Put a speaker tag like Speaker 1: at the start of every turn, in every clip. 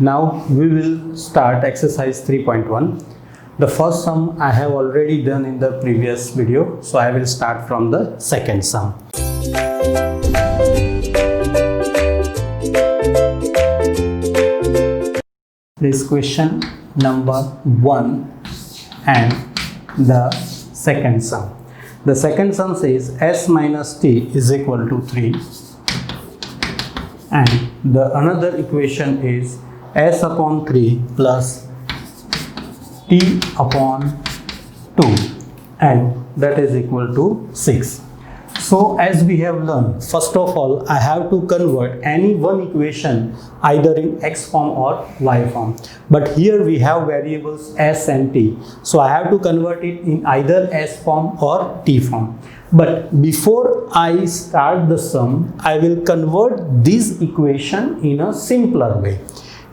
Speaker 1: Now we will start exercise 3.1. The first sum I have already done in the previous video, so I will start from the second sum. This question number 1 and the second sum. The second sum says s minus t is equal to 3, and the another equation is s upon 3 plus t upon 2, and that is equal to 6. So as we have learned, first of all I have to convert any one equation either in x form or y form, but here we have variables s and t, so I have to convert it in either s form or t form. But before I start the sum, I will convert this equation in a simpler way.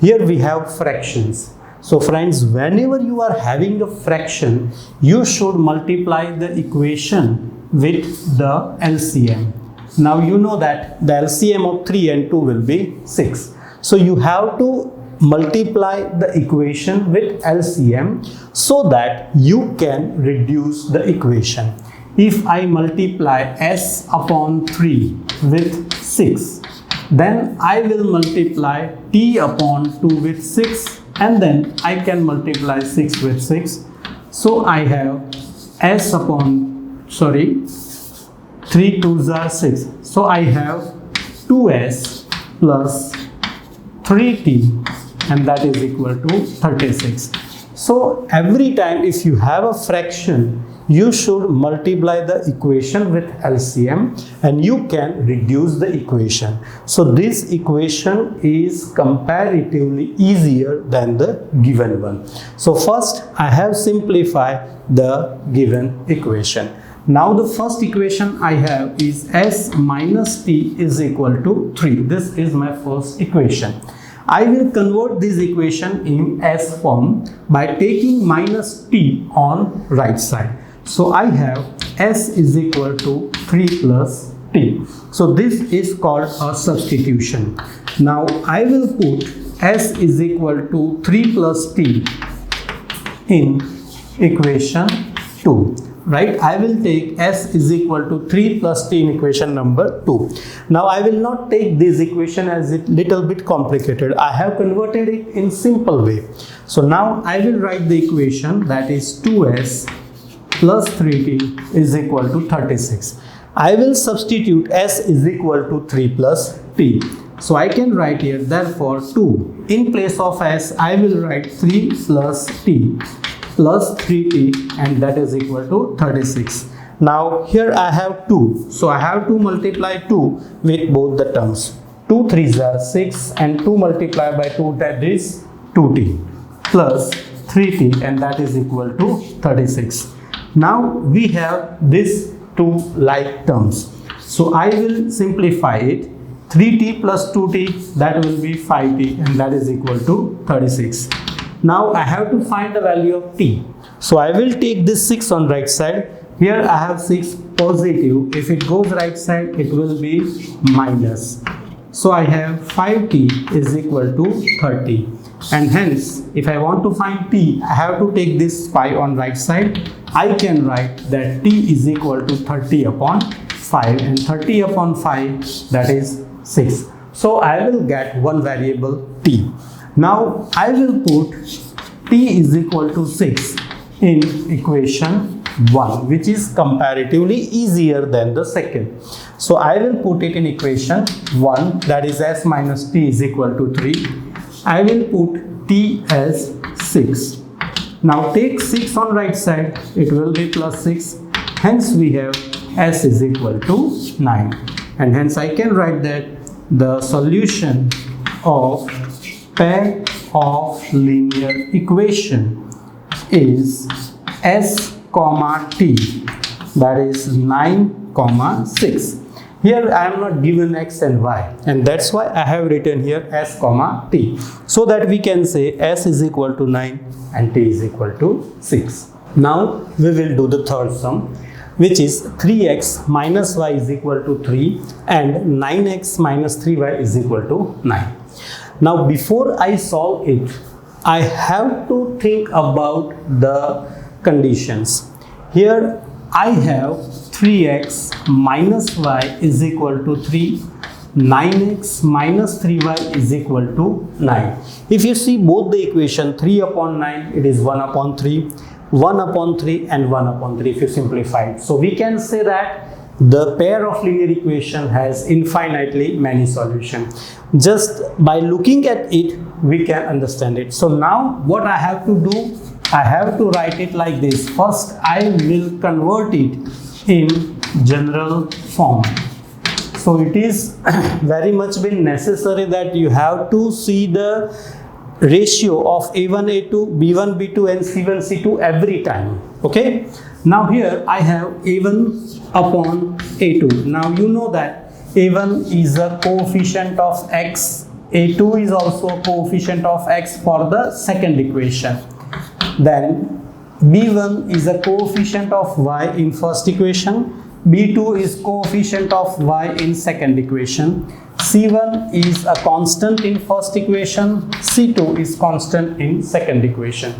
Speaker 1: Here we have fractions. So friends, whenever you are having a fraction, you should multiply the equation with the LCM. Now you know that the LCM of 3 and 2 will be 6. So you have to multiply the equation with LCM so that you can reduce the equation. If I multiply s upon 3 with 6, then I will multiply t upon 2 with 6, and then I can multiply 6 with 6. So I have s upon 3 2s are 6. So I have 2s plus 3t, and that is equal to 36. So every time if you have a fraction, you should multiply the equation with LCM and you can reduce the equation. So this equation is comparatively easier than the given one. So first I have simplified the given equation. Now the first equation I have is s minus t is equal to 3. This is my first equation. I will convert this equation in s form by taking minus t on right side. So I have s is equal to 3 plus t. So this is called a substitution. Now I will put s is equal to 3 plus t in equation 2. Right, I will take s is equal to 3 plus t in equation number 2. Now I will not take this equation as it little bit complicated. I have converted it in simple way. So now I will write the equation, that is 2s plus 3t is equal to 36. I will substitute s is equal to 3 plus t. So I can write here therefore 2. In place of s I will write 3 plus t plus 3t, and that is equal to 36. Now here I have 2, so I have to multiply 2 with both the terms. 2 3s are 6, and 2 multiplied by 2, that is 2t plus 3t, and that is equal to 36. Now we have these two like terms, so I will simplify it. 3t plus 2t, that will be 5t, and that is equal to 36. Now I have to find the value of t. So I will take this 6 on right side. Here I have 6 positive. If it goes right side, it will be minus. So I have 5t is equal to 30. And hence, if I want to find t, I have to take this 5 on right side. I can write that t is equal to 30 upon 5. And 30 upon 5, that is 6. So I will get one variable t. Now I will put t is equal to 6 in equation 1, which is comparatively easier than the second. So I will put it in equation 1, that is s minus t is equal to 3. I will put t as 6. Now take 6 on right side, it will be plus 6. Hence we have s is equal to 9. And hence I can write that the solution of pair of linear equation is s comma t, that is 9 comma 6. Here I am not given x and y, and that's why I have written here s comma t, so that we can say s is equal to 9 and t is equal to 6. Now we will do the third sum, which is 3x minus y is equal to 3 and 9x minus 3y is equal to 9. Now before I solve it, I have to think about the conditions. Here I have 3x minus y is equal to 3, 9x minus 3y is equal to 9. If you see both the equation, 3 upon 9, it is 1 upon 3, 1 upon 3 and 1 upon 3 if you simplify it. So we can say that the pair of linear equation has infinitely many solutions. Just by looking at it, we can understand it. So now what I have to do, I have to write it like this. First, I will convert it in general form. So it is very much been necessary that you have to see the ratio of A1, A2, B1, B2 and C1, C2 every time. Okay. Now here I have A1 upon A2. Now you know that A1 is a coefficient of X. A2 is also a coefficient of X for the second equation. Then B1 is a coefficient of Y in first equation. B2 is coefficient of Y in second equation. C1 is a constant in first equation. C2 is constant in second equation.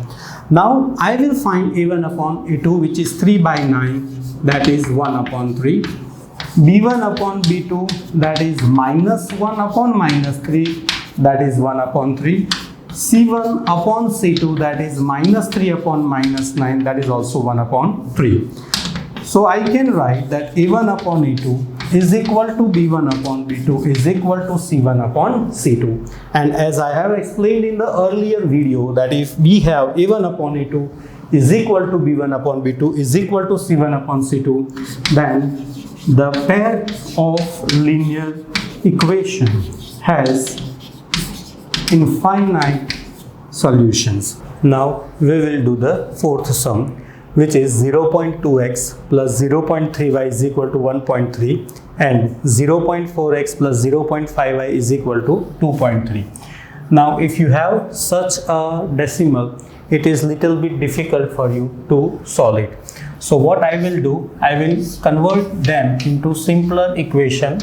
Speaker 1: Now I will find A1 upon A2, which is 3 by 9, that is 1 upon 3. B1 upon B2, that is minus 1 upon minus 3, that is 1 upon 3. C1 upon C2, that is minus 3 upon minus 9, that is also 1 upon 3. So I can write that A1 upon A2 is equal to B1 upon B2 is equal to C1 upon C2. And as I have explained in the earlier video, that if we have A1 upon A2 is equal to B1 upon B2 is equal to C1 upon C2, then the pair of linear equation has infinite solutions. Now we will do the fourth sum, which is 0.2x plus 0.3y is equal to 1.3 and 0.4x plus 0.5y is equal to 2.3. Now if you have such a decimal, it is little bit difficult for you to solve it. So what I will do, I will convert them into simpler equation.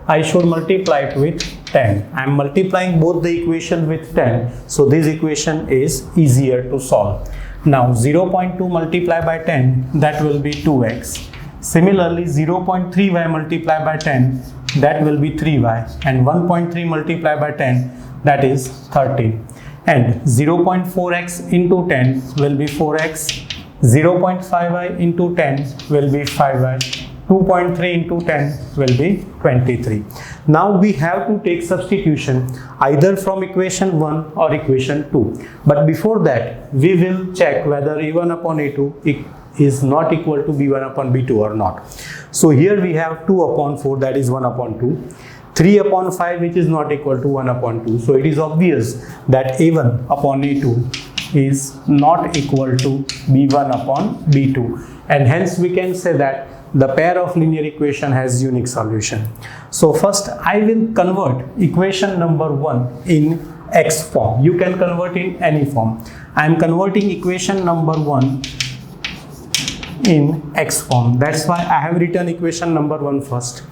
Speaker 1: I should multiply it with 10. I am multiplying both the equation with 10. So this equation is easier to solve. Now 0.2 multiplied by 10, that will be 2x. Similarly 0.3y multiplied by 10, that will be 3y, and 1.3 multiplied by 10, that is 13. And 0.4x into 10 will be 4x, 0.5y into 10 will be 5y, 2.3 into 10 will be 23. Now we have to take substitution either from equation 1 or equation 2. But before that, we will check whether A1 upon A2 is not equal to B1 upon B2 or not. So here we have 2 upon 4, that is 1 upon 2. 3 upon 5, which is not equal to 1 upon 2. So it is obvious that A1 upon A2 is not equal to B1 upon B2. And hence we can say that the pair of linear equation has unique solution. So first I will convert equation number 1 in X form. You can convert in any form. I am converting equation number 1 in X form. That's why I have written equation number 1 first.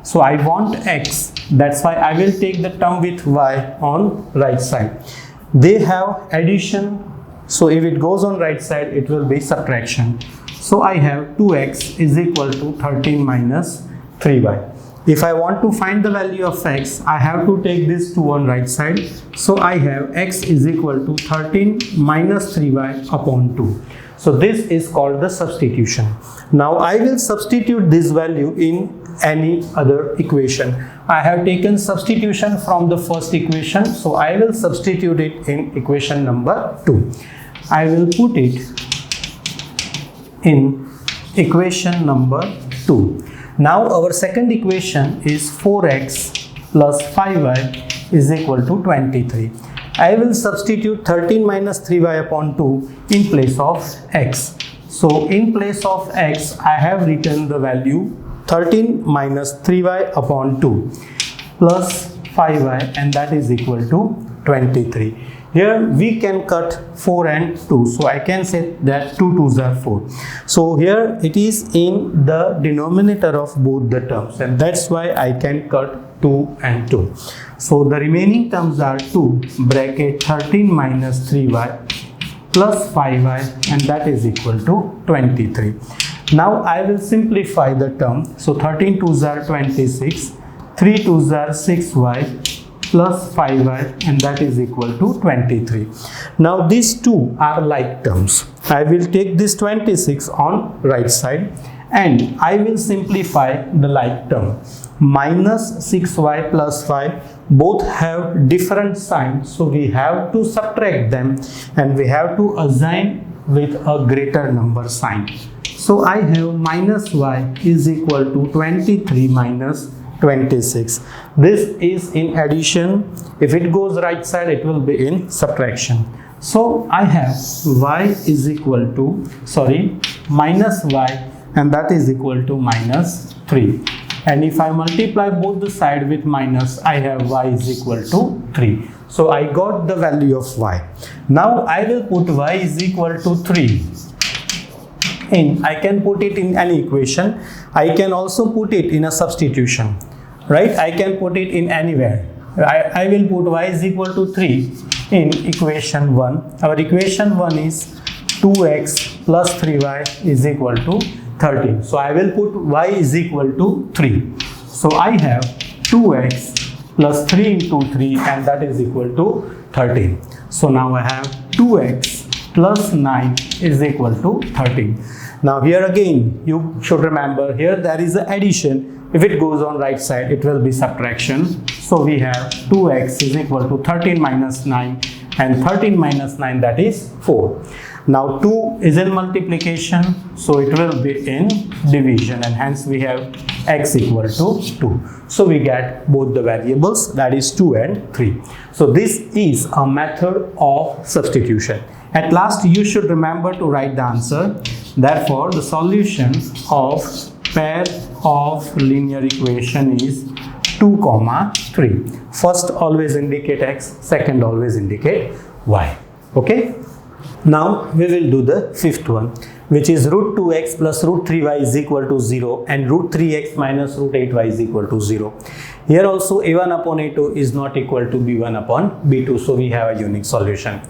Speaker 1: So I want X. That's why I will take the term with Y on right side. They have addition. So if it goes on right side, it will be subtraction. So I have 2x is equal to 13 minus 3y. If I want to find the value of x, I have to take this 2 on right side. So I have x is equal to 13 minus 3y upon 2. So this is called the substitution. Now I will substitute this value in any other equation. I have taken substitution from the first equation. So I will substitute it in equation number 2. I will put it in equation number 2. Now our second equation is 4x plus 5y is equal to 23. I will substitute 13 minus 3y upon 2 in place of x. So in place of x, I have written the value 13 minus 3y upon 2 plus 5y, and that is equal to 23. Here we can cut 4 and 2. So I can say that 2 2s are 4. So here it is in the denominator of both the terms, and that's why I can cut 2 and 2. So the remaining terms are 2 bracket 13 minus 3y plus 5y, and that is equal to 23. Now I will simplify the term. So 13 2s are 26, 3 2s are 6y plus 5y, and that is equal to 23. Now these two are like terms. I will take this 26 on right side and I will simplify the like term. Minus 6y plus 5 both have different signs, so we have to subtract them and we have to assign with a greater number sign. So I have minus y is equal to 23 minus 26. This is in addition. If it goes right side, it will be in subtraction. So I have y is equal to minus y, and that is equal to minus 3. And if I multiply both the side with minus, I have y is equal to 3. So I got the value of y. Now I will put y is equal to 3 in. I can put it in any equation. I can also put it in a substitution, right? I can put it in anywhere. I will put y is equal to 3 in equation 1. Our equation 1 is 2x plus 3y is equal to 13. So I will put y is equal to 3. So I have 2x plus 3 into 3, and that is equal to 13. So now I have 2x plus 9 is equal to 13. Now here again you should remember, here there is an addition. If it goes on right side, it will be subtraction. So we have 2x is equal to 13 minus 9, and 13 minus 9, that is 4. Now 2 is in multiplication, so it will be in division, and hence we have x equal to 2. So we get both the variables, that is 2 and 3. So this is a method of substitution. At last you should remember to write the answer. Therefore the solution of pair of linear equation is 2, 3. First always indicate x, second always indicate y. Okay. Now we will do the fifth one, which is root 2x plus root 3y is equal to 0 and root 3x minus root 8y is equal to 0. Here also a1 upon a2 is not equal to b1 upon b2, so we have a unique solution.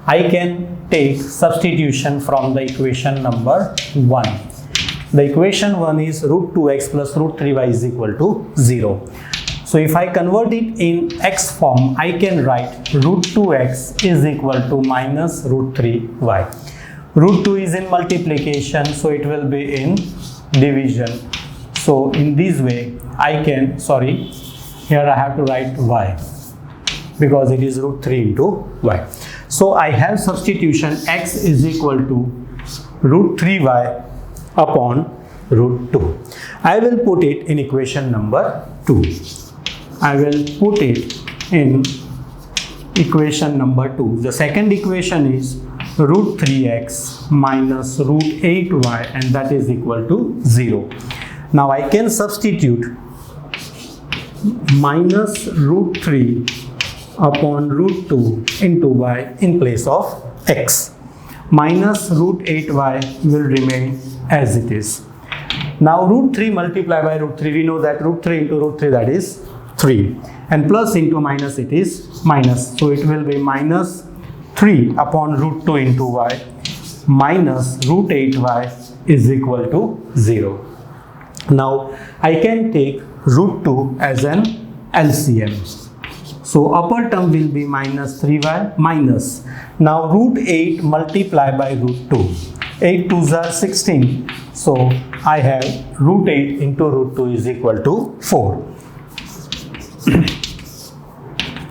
Speaker 1: I can take substitution from the equation number 1. The equation 1 is root 2x plus root 3y is equal to 0. So if I convert it in x form, I can write root 2x is equal to minus root 3y. Root 2 is in multiplication, so it will be in division. So in this way, I can, here I have to write y because it is root 3 into y. So I have substitution x is equal to root 3y upon root 2. I will put it in equation number 2. I will put it in equation number 2. The second equation is root 3x minus root 8y, and that is equal to 0. Now I can substitute minus root 3 upon root 2 into y in place of x. Minus root 8y will remain as it is. Now root 3 multiplied by root 3, we know that root 3 into root 3, that is 3, and plus into minus, it is minus. So it will be minus 3 upon root 2 into y minus root 8y is equal to 0. Now I can take root 2 as an LCM. So upper term will be minus 3y minus. Now root 8 multiplied by root 2. 8 2s are 16. So I have root 8 into root 2 is equal to 4.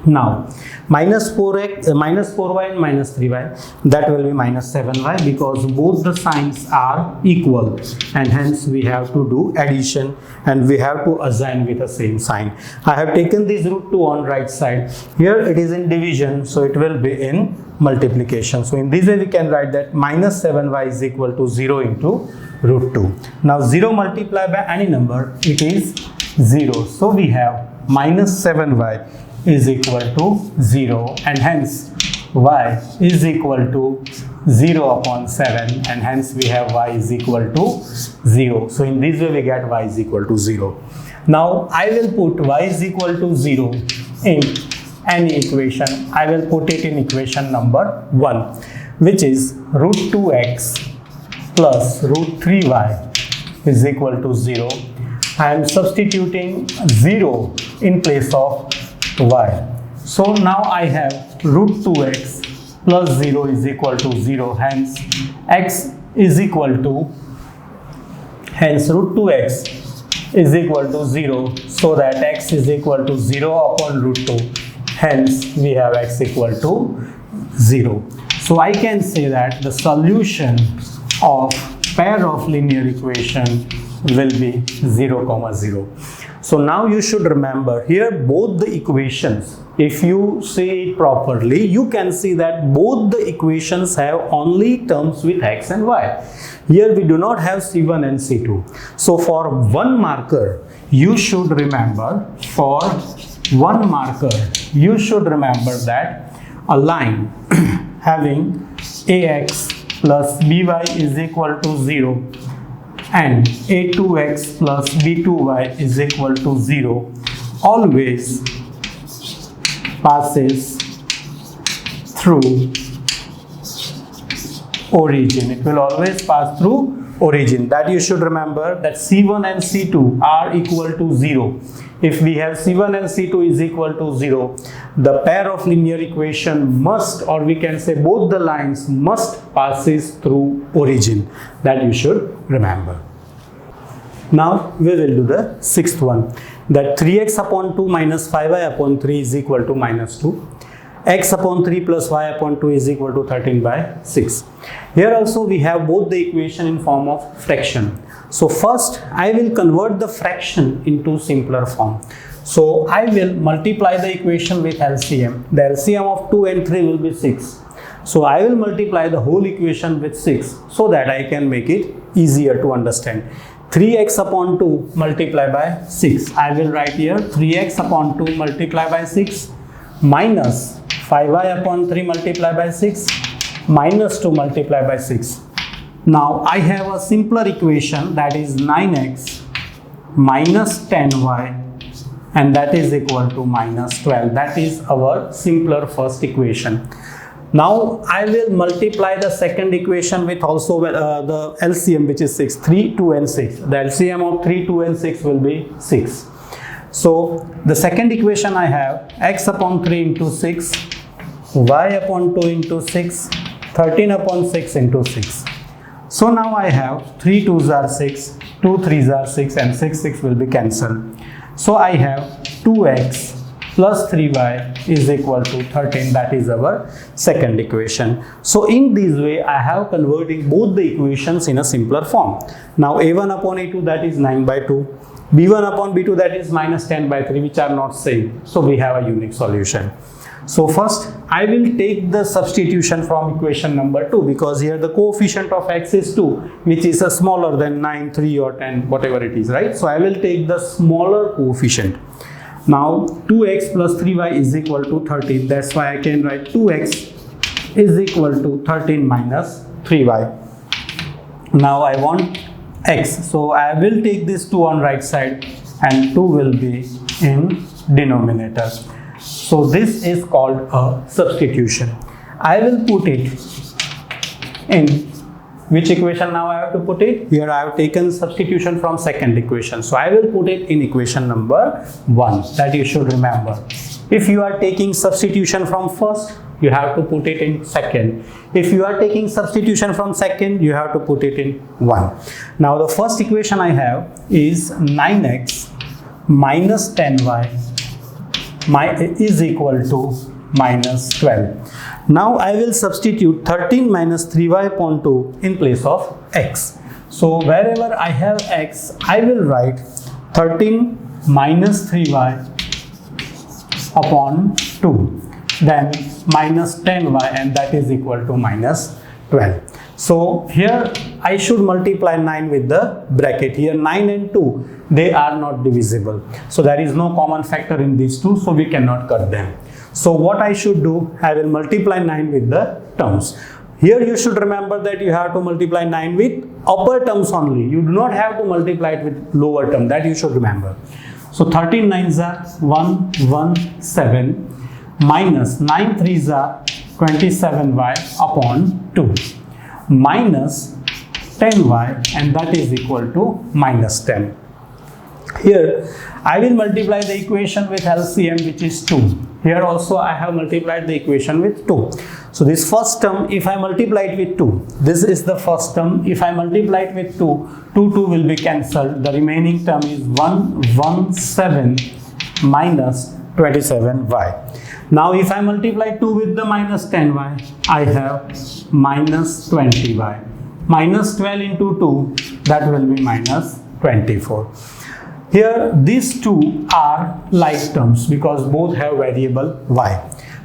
Speaker 1: Now minus 4y and minus 3y, that will be minus 7y because both the signs are equal, and hence we have to do addition and we have to assign with the same sign. I have taken this root 2 on right side. Here it is in division, so it will be in multiplication. So in this way we can write that minus 7y is equal to 0 into root 2. Now 0 multiplied by any number, it is 0. So we have minus 7y is equal to 0, and hence y is equal to 0 upon 7, and hence we have y is equal to 0. So in this way we get y is equal to 0. Now I will put y is equal to 0 in any equation. I will put it in equation number 1, which is root 2x plus root 3y is equal to 0. I am substituting 0 in place of y. So now I have root 2x plus 0 is equal to 0. Hence x is equal to, hence root 2x is equal to 0. So that x is equal to 0 upon root 2. Hence we have x equal to 0. So I can say that the solution of pair of linear equation will be 0, 0. So now you should remember here both the equations, if you say it properly, you can see that both the equations have only terms with x and y. Here we do not have C1 and C2. So for one marker, you should remember, that a line having ax plus by is equal to 0 and a2x plus b2y is equal to 0 always passes through origin. It will always pass through origin. That you should remember, that C1 and C2 are equal to 0. If we have C1 and C2 is equal to 0, the pair of linear equation must, or we can say both the lines must passes through origin. That you should remember. Now we will do the sixth one, that 3x upon 2 minus 5y upon 3 is equal to minus 2. X upon 3 plus y upon 2 is equal to 13 by 6. Here also we have both the equation in form of fraction. So first I will convert the fraction into simpler form. So I will multiply the equation with LCM. The LCM of 2 and 3 will be 6. So I will multiply the whole equation with 6 so that I can make it easier to understand. 3x upon 2 multiply by 6. I will write here 3x upon 2 multiply by 6 minus 5y upon 3 multiply by 6 minus 2 multiply by 6. Now I have a simpler equation, that is 9x minus 10y, and that is equal to minus 12. That is our simpler first equation. Now I will multiply the second equation with also the LCM, which is 6, 3, 2 and 6. The LCM of 3, 2 and 6 will be 6. So the second equation I have x upon 3 into 6, y upon 2 into 6, 13 upon 6 into 6. So now I have 3 2s are 6, 2 3s are 6 and 6 will be cancelled. So I have 2x plus 3y is equal to 13. That is our second equation. So in this way I have converting both the equations in a simpler form. Now a1 upon a2, that is 9 by 2. b1 upon b2, that is minus 10 by 3, which are not same. So we have a unique solution. So first I will take the substitution from equation number 2, because here the coefficient of x is 2, which is a smaller than 9, 3 or 10, whatever it is, right? So I will take the smaller coefficient. Now 2x plus 3y is equal to 13. That's why I can write 2x is equal to 13 minus 3y. Now I want x. So I will take this 2 on right side and 2 will be in denominator. So this is called a substitution. I will put it in which equation now I have to put it? Here I have taken substitution from second equation. So I will put it in equation number 1. That you should remember. If you are taking substitution from first, you have to put it in second. If you are taking substitution from second, you have to put it in 1. Now the first equation I have is 9x minus 10y is equal to minus 12. Now I will substitute 13 minus 3y upon 2 in place of x. So wherever I have x, I will write 13 minus 3y upon 2. Then minus 10y, and that is equal to minus 12. So here I should multiply 9 with the bracket. Here 9 and 2, they are not divisible. So there is no common factor in these two, so we cannot cut them. So what I should do, I will multiply 9 with the terms. Here you should remember that you have to multiply 9 with upper terms only. You do not have to multiply it with lower term. That you should remember. So 13 9s are 117 minus 9 3s are 27y upon 2 minus 10y, and that is equal to minus 10. Here I will multiply the equation with LCM, which is 2. Here also I have multiplied the equation with 2. So this first term, if I multiply it with 2, this is the first term. If I multiply it with 2, 2 will be cancelled. The remaining term is 117 minus 27y. Now if I multiply 2 with the minus 10y, I have minus 20y. Minus 12 into 2, that will be minus 24. Here these two are like terms because both have variable y.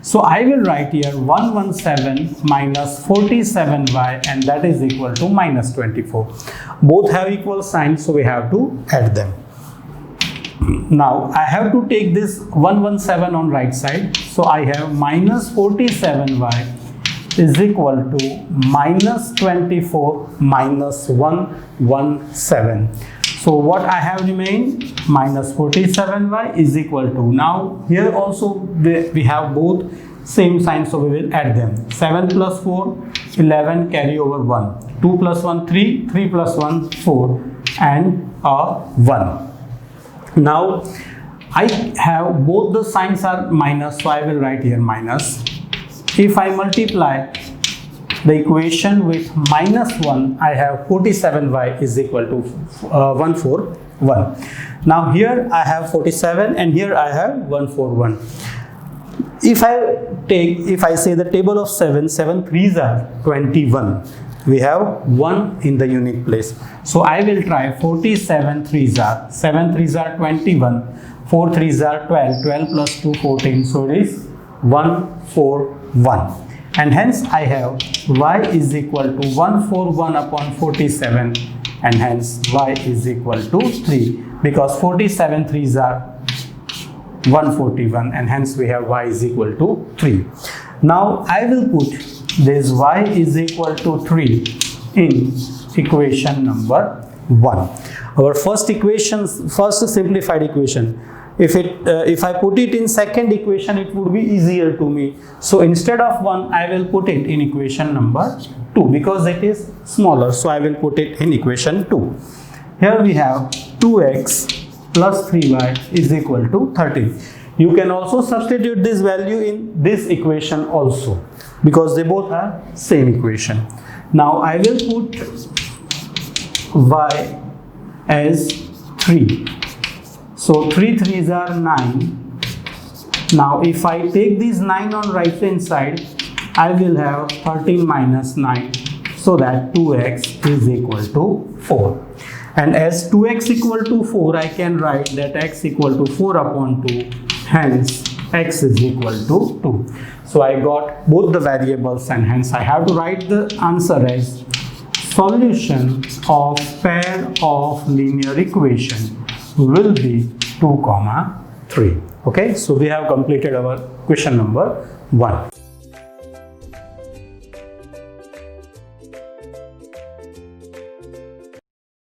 Speaker 1: So I will write here 117 minus 47y, and that is equal to minus 24. Both have equal signs, so we have to add them. Now I have to take this 117 on right side. So I have minus 47y is equal to minus 24 minus 117. So what I have remained, minus 47y is equal to, now here also we have both same signs, so we will add them. 7 plus 4, 11, carry over 1. 2 plus 1, 3, 3 plus 1, 4, and a 1. Now I have both the signs are minus, so I will write here minus. If I multiply the equation with minus 1, I have 47y is equal to 141. Now here I have 47 and here I have 141. If I say the table of 7 3s are 21. We have 1 in the unique place. So I will try 47 3s are, 7 3s are 21, 4 3s are 12, 12 plus 2 14, so it is 141. And hence I have y is equal to 141 upon 47, and hence y is equal to 3, because 47 3s are 141, and hence we have y is equal to 3. Now I will put this y is equal to 3 in equation number 1. Our first simplified equation. If I put it in second equation, it would be easier to me. So instead of 1, I will put it in equation number 2 because it is smaller. So I will put it in equation 2. Here we have 2x plus 3y is equal to 13. You can also substitute this value in this equation also because they both are same equation. Now I will put y as 3. So 3 3s are 9. Now if I take this 9 on right hand side, I will have 13 minus 9, so that 2x is equal to 4. And as 2x equal to 4, I can write that x equal to 4 upon 2, hence x is equal to 2. So I got both the variables, and hence I have to write the answer as solution of pair of linear equation will be 2, 3. Okay, so we have completed our question number 1.